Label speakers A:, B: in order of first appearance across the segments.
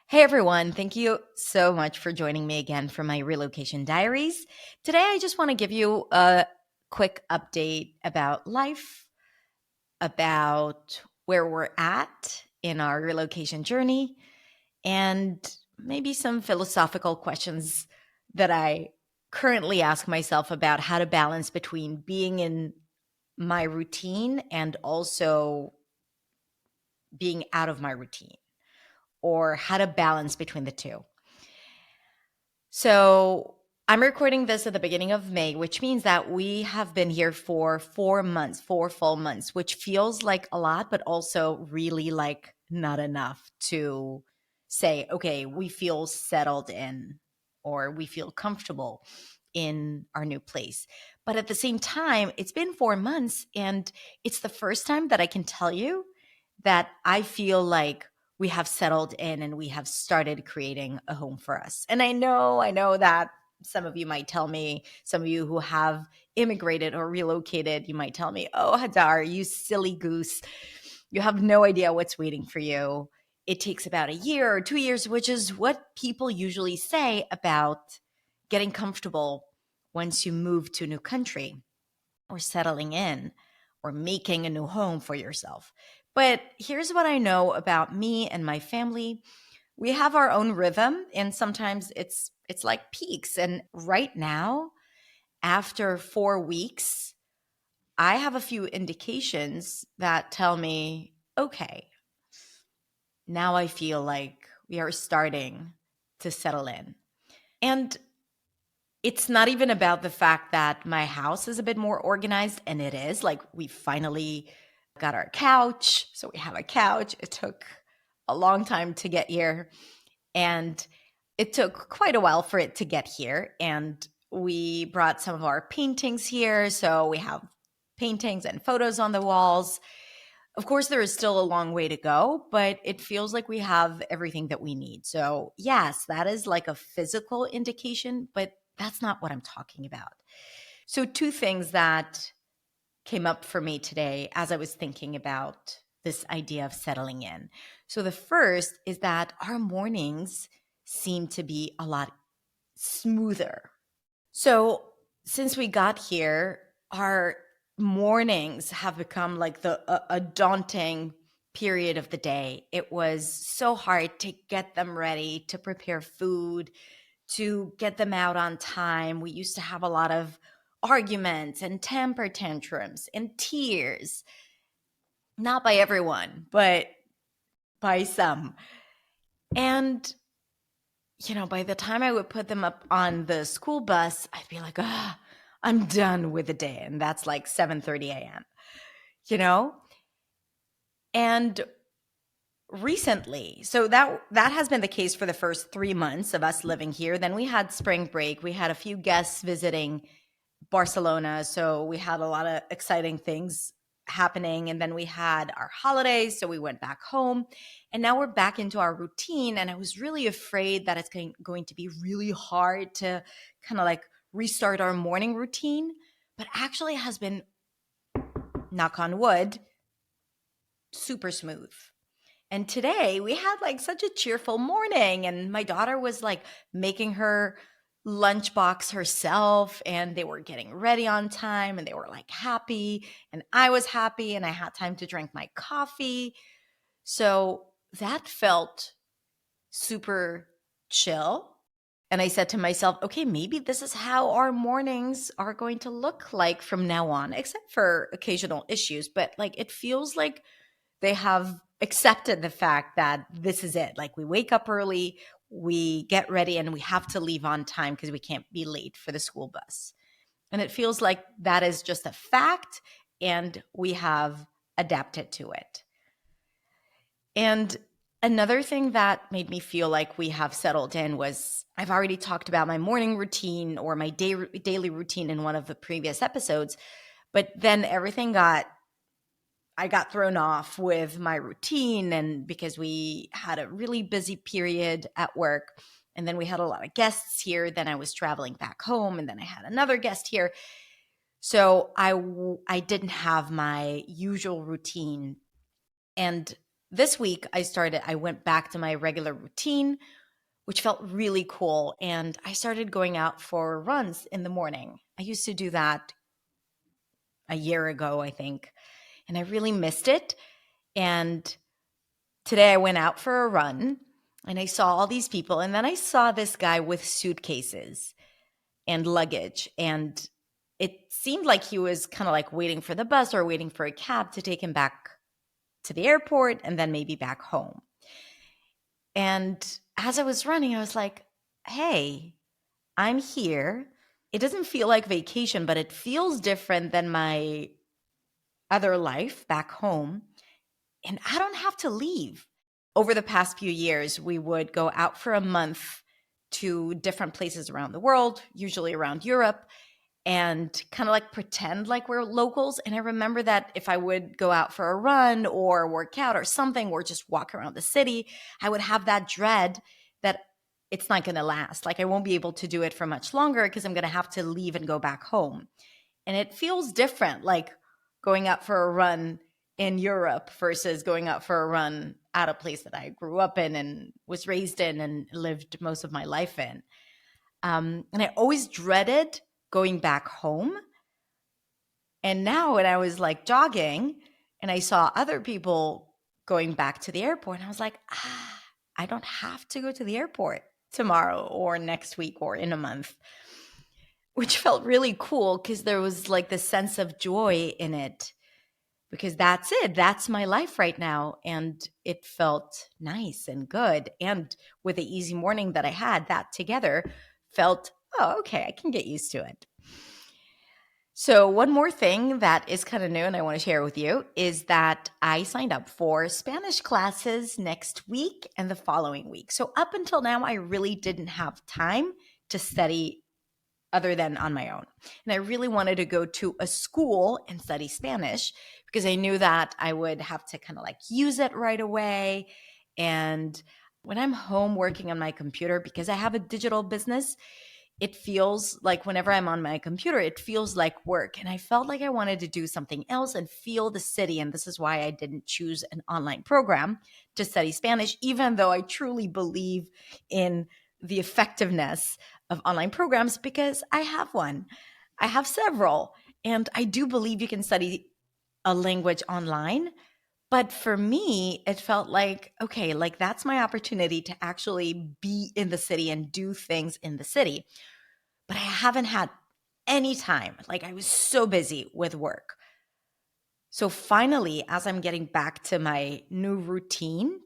A: Hey everyone, thank you so much for joining me again for my Relocation Diaries. Today, I just want to give you a quick update about life, about where we're at in our relocation journey, and maybe some philosophical questions that I currently ask myself about how to balance between being in my routine and also being out of my routine, or how to balance between the two. So I'm recording this at the beginning of May, which means that we have been here for 4 months, 4 full months, which feels like a lot, but also really like not enough to say, okay, we feel settled in or we feel comfortable in our new place. But at the same time, it's been 4 months and it's the first time that I can tell you that I feel like we have settled in and we have started creating a home for us. And I know that some of you might tell me, some of you who have immigrated or relocated, you might tell me, oh, Hadar, you silly goose. You have no idea what's waiting for you. It takes about a year or 2 years, which is what people usually say about getting comfortable once you move to a new country or settling in or making a new home for yourself. But here's what I know about me and my family. We have our own rhythm and sometimes it's like peaks, and right now after 4 weeks, I have a few indications that tell me, okay, now I feel like we are starting to settle in. And it's not even about the fact that my house is a bit more organized, and it is. Like, we finally got our couch. So we have a couch. It took a long time to get here. And it took quite a while for it to get here. And we brought some of our paintings here. So we have paintings and photos on the walls. Of course, there is still a long way to go, but it feels like we have everything that we need. So, yes, that is like a physical indication, but that's not what I'm talking about. So, two things that came up for me today as I was thinking about this idea of settling in. So, the first is that our mornings seem to be a lot smoother. So, since we got here, our mornings have become like a daunting period of the day. It was so hard to get them ready, to prepare food, to get them out on time. We used to have a lot of arguments and temper tantrums and tears, not by everyone, but by some. And by the time I would put them up on the school bus, I'd be like, ah, I'm done with the day. And that's like 7:30 a.m., you know? And recently, so that has been the case for the first 3 months of us living here. Then we had spring break. We had a few guests visiting Barcelona. So we had a lot of exciting things happening. And then we had our holidays. So we went back home. And now we're back into our routine. And I was really afraid that it's going to be really hard to kind of like restart our morning routine. But actually, it has been, knock on wood, super smooth. And today we had like such a cheerful morning, and my daughter was like making her lunchbox herself, and they were getting ready on time, and they were like happy, and I was happy, and I had time to drink my coffee. So that felt super chill. And I said to myself, okay, maybe this is how our mornings are going to look like from now on, except for occasional issues. But like, it feels like they have accepted the fact that this is it. Like, we wake up early, we get ready, and we have to leave on time because we can't be late for the school bus. And it feels like that is just a fact, and we have adapted to it. And another thing that made me feel like we have settled in was, I've already talked about my morning routine or my daily routine in one of the previous episodes, but then I got thrown off with my routine, and because we had a really busy period at work, and then we had a lot of guests here, then I was traveling back home, and then I had another guest here. So I didn't have my usual routine, and this week I went back to my regular routine, which felt really cool. And I started going out for runs in the morning. I used to do that a year ago, I think, and I really missed it. And today I went out for a run and I saw all these people. And then I saw this guy with suitcases and luggage. And it seemed like he was kind of like waiting for the bus or waiting for a cab to take him back to the airport and then maybe back home. And as I was running, I was like, hey, I'm here. It doesn't feel like vacation, but it feels different than my other life back home. And I don't have to leave. Over the past few years, we would go out for a month to different places around the world, usually around Europe, and kind of like pretend like we're locals. And I remember that if I would go out for a run or work out or something, or just walk around the city, I would have that dread that it's not going to last. Like I won't be able to do it for much longer because I'm going to have to leave and go back home. And it feels different, like going out for a run in Europe versus going out for a run at a place that I grew up in and was raised in and lived most of my life in. And I always dreaded going back home. And now when I was like jogging and I saw other people going back to the airport, and I was like, I don't have to go to the airport tomorrow or next week or in a month, which felt really cool because there was like this sense of joy in it because that's it. That's my life right now. And it felt nice and good. And with the easy morning that I had, that together felt, oh, okay, I can get used to it. So, one more thing that is kind of new and I want to share with you is that I signed up for Spanish classes next week and the following week. So, up until now, I really didn't have time to study other than on my own. And I really wanted to go to a school and study Spanish because I knew that I would have to kind of like use it right away. And when I'm home working on my computer, because I have a digital business, it feels like whenever I'm on my computer, it feels like work. And I felt like I wanted to do something else and feel the city. And this is why I didn't choose an online program to study Spanish, even though I truly believe in the effectiveness of online programs because I have one. I have several. And I do believe you can study a language online. But for me, it felt like, okay, like that's my opportunity to actually be in the city and do things in the city. But I haven't had any time. Like I was so busy with work. So finally, as I'm getting back to my new routine,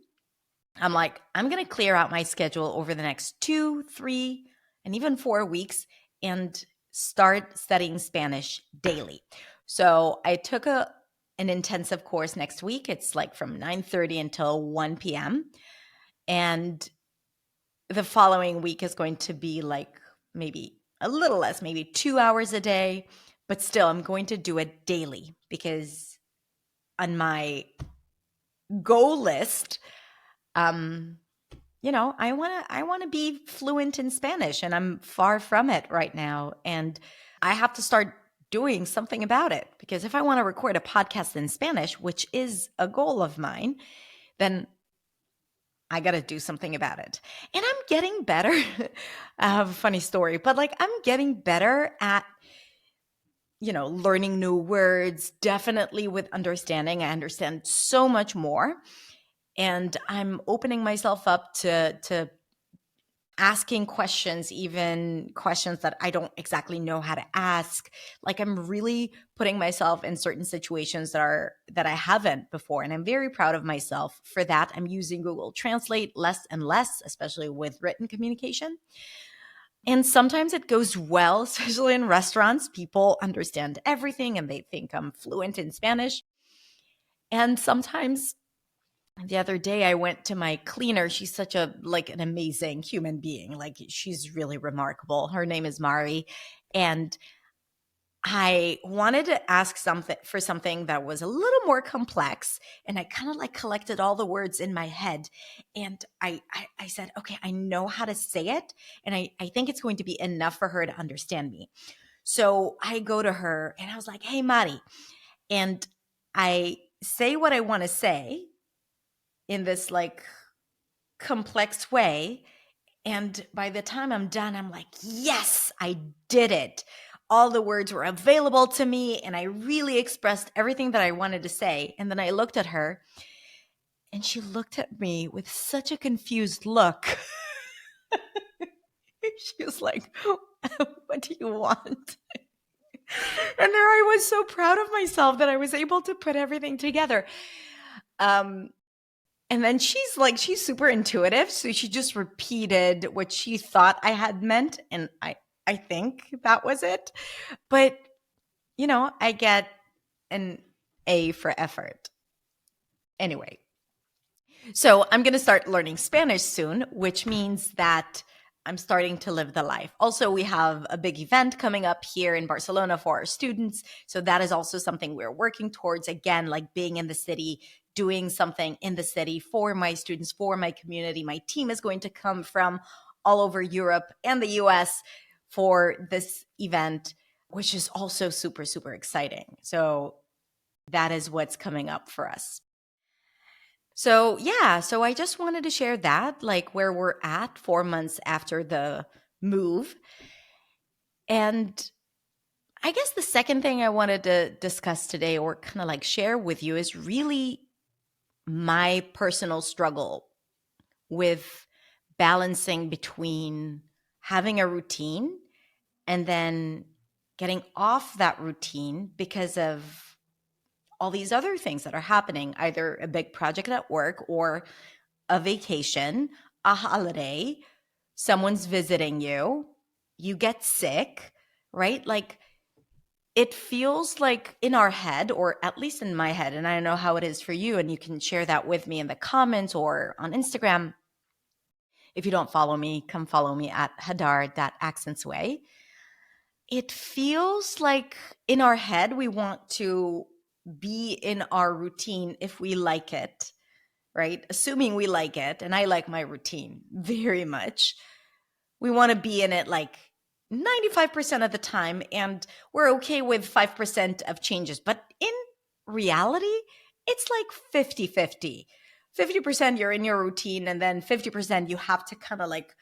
A: I'm like, I'm going to clear out my schedule over the next 2, 3, and even 4 weeks and start studying Spanish daily. So I took an intensive course next week. It's like from 9:30 until 1 p.m. And the following week is going to be like maybe a little less, maybe 2 hours a day, but still I'm going to do it daily because on my goal list, um, I want to be fluent in Spanish and I'm far from it right now. And I have to start doing something about it because if I want to record a podcast in Spanish, which is a goal of mine, then I got to do something about it. And I'm getting better. I have a funny story, but like I'm getting better at, learning new words, definitely with understanding. I understand so much more. And I'm opening myself up to asking questions, even questions that I don't exactly know how to ask. Like I'm really putting myself in certain situations that I haven't before. And I'm very proud of myself for that. I'm using Google Translate less and less, especially with written communication. And sometimes it goes well, especially in restaurants. People understand everything and they think I'm fluent in Spanish. And sometimes the other day I went to my cleaner. She's such an amazing human being. Like she's really remarkable. Her name is Mari. And I wanted to ask something that was a little more complex. And I kind of like collected all the words in my head. And I said, okay, I know how to say it. And I think it's going to be enough for her to understand me. So I go to her and I was like, hey, Mari. And I say what I want to say in this like complex way. And by the time I'm done, I'm like, yes, I did it. All the words were available to me, and I really expressed everything that I wanted to say. And then I looked at her, and she looked at me with such a confused look. She was like, what do you want? And there I was, so proud of myself that I was able to put everything together. Um, and then she's super intuitive. So she just repeated what she thought I had meant. And I think that was it. But, I get an A for effort. Anyway, so I'm going to start learning Spanish soon, which means that I'm starting to live the life. Also, we have a big event coming up here in Barcelona for our students. So that is also something we're working towards. Again, like being in the city, doing something in the city for my students, for my community. My team is going to come from all over Europe and the US for this event, which is also super, super exciting. So that is what's coming up for us. So, yeah, so I just wanted to share that, like where we're at 4 months after the move. And I guess the second thing I wanted to discuss today, or kind of like share with you, is really my personal struggle with balancing between having a routine and then getting off that routine because of all these other things that are happening, either a big project at work or a vacation, a holiday, someone's visiting you, you get sick, right? Like it feels like in our head, or at least in my head, and I don't know how it is for you, and you can share that with me in the comments or on Instagram. If you don't follow me, come follow me at hadar.accentsway. It feels like in our head, we want to be in our routine if we like it, right? Assuming we like it, and I like my routine very much. We want to be in it like 95% of the time, and we're okay with 5% of changes. But in reality, it's like 50-50. 50% you're in your routine, and then 50% you have to kind of like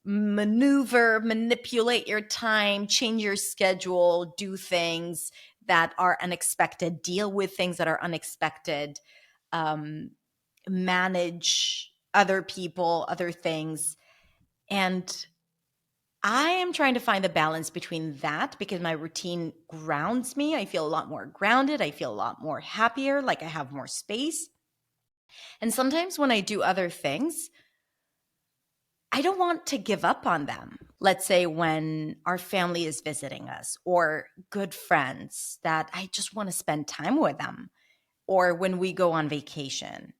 A: manipulate your time, change your schedule, do things that are unexpected, deal with things that are unexpected, um, manage other people, other things. And I am trying to find the balance between that because my routine grounds me. I feel a lot more grounded. I feel a lot more happier, like I have more space. And sometimes when I do other things, I don't want to give up on them. Let's say when our family is visiting us or good friends that I just want to spend time with them, or when we go on vacation.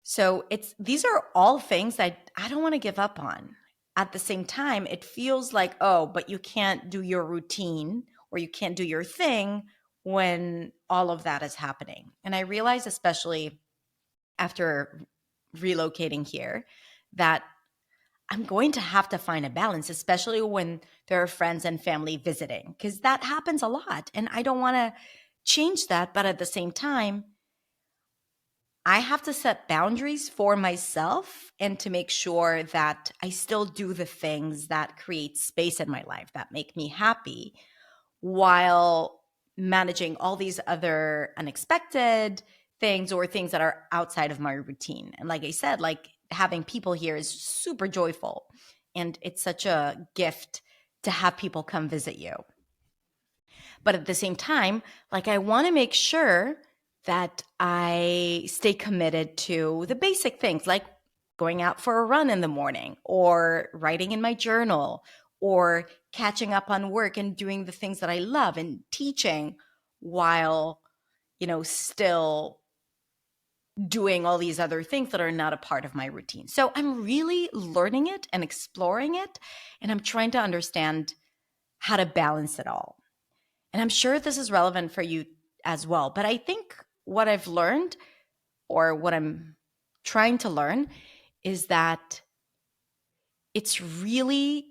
A: So these are all things that I don't want to give up on. At the same time, it feels like, oh, but you can't do your routine or you can't do your thing when all of that is happening. And I realize, especially after relocating here, that I'm going to have to find a balance, especially when there are friends and family visiting, because that happens a lot. And I don't want to change that. But at the same time, I have to set boundaries for myself and to make sure that I still do the things that create space in my life that make me happy while managing all these other unexpected things or things that are outside of my routine. And like I said, like having people here is super joyful, and it's such a gift to have people come visit you. But at the same time, like I want to make sure that I stay committed to the basic things like going out for a run in the morning or writing in my journal or catching up on work and doing the things that I love and teaching while, still doing all these other things that are not a part of my routine. So I'm really learning it and exploring it, and I'm trying to understand how to balance it all. And I'm sure this is relevant for you as well. But I think what I've learned, or what I'm trying to learn, is that it's really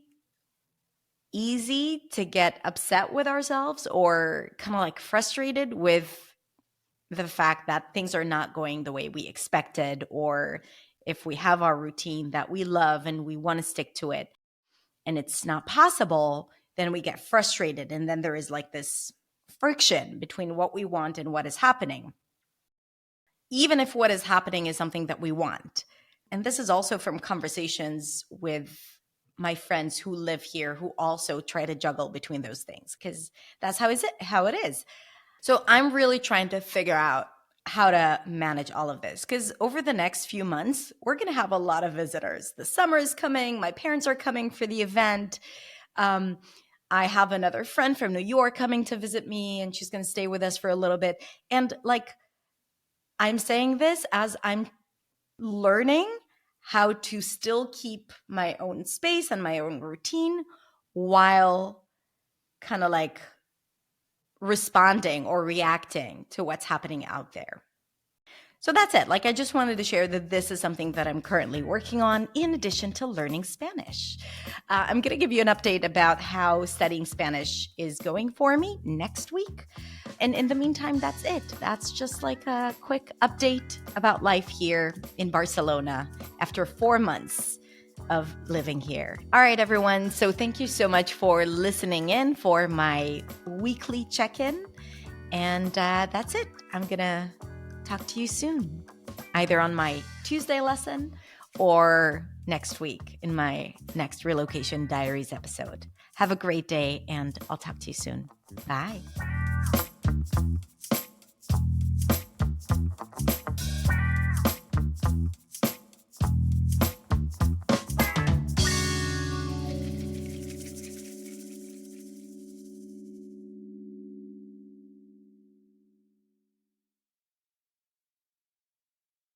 A: easy to get upset with ourselves or kind of like frustrated with the fact that things are not going the way we expected, or if we have our routine that we love and we want to stick to it and it's not possible, then we get frustrated. And then there is like this friction between what we want and what is happening, even if what is happening is something that we want. And this is also from conversations with my friends who live here who also try to juggle between those things, because that's how it is. So I'm really trying to figure out how to manage all of this, because over the next few months, we're going to have a lot of visitors. The summer is coming. My parents are coming for the event. Um, I have another friend from New York coming to visit me, and she's going to stay with us for a little bit. And like, I'm saying this as I'm learning how to still keep my own space and my own routine while kind of like responding or reacting to what's happening out there. So that's it. Like, I just wanted to share that this is something that I'm currently working on in addition to learning Spanish. I'm going to give you an update about how studying Spanish is going for me next week. And in the meantime, that's it. That's just like a quick update about life here in Barcelona after 4 months of living here. All right, everyone. So thank you so much for listening in for my weekly check-in. And that's it. I'm going to talk to you soon, either on my Tuesday lesson or next week in my next Relocation Diaries episode. Have a great day, and I'll talk to you soon. Bye.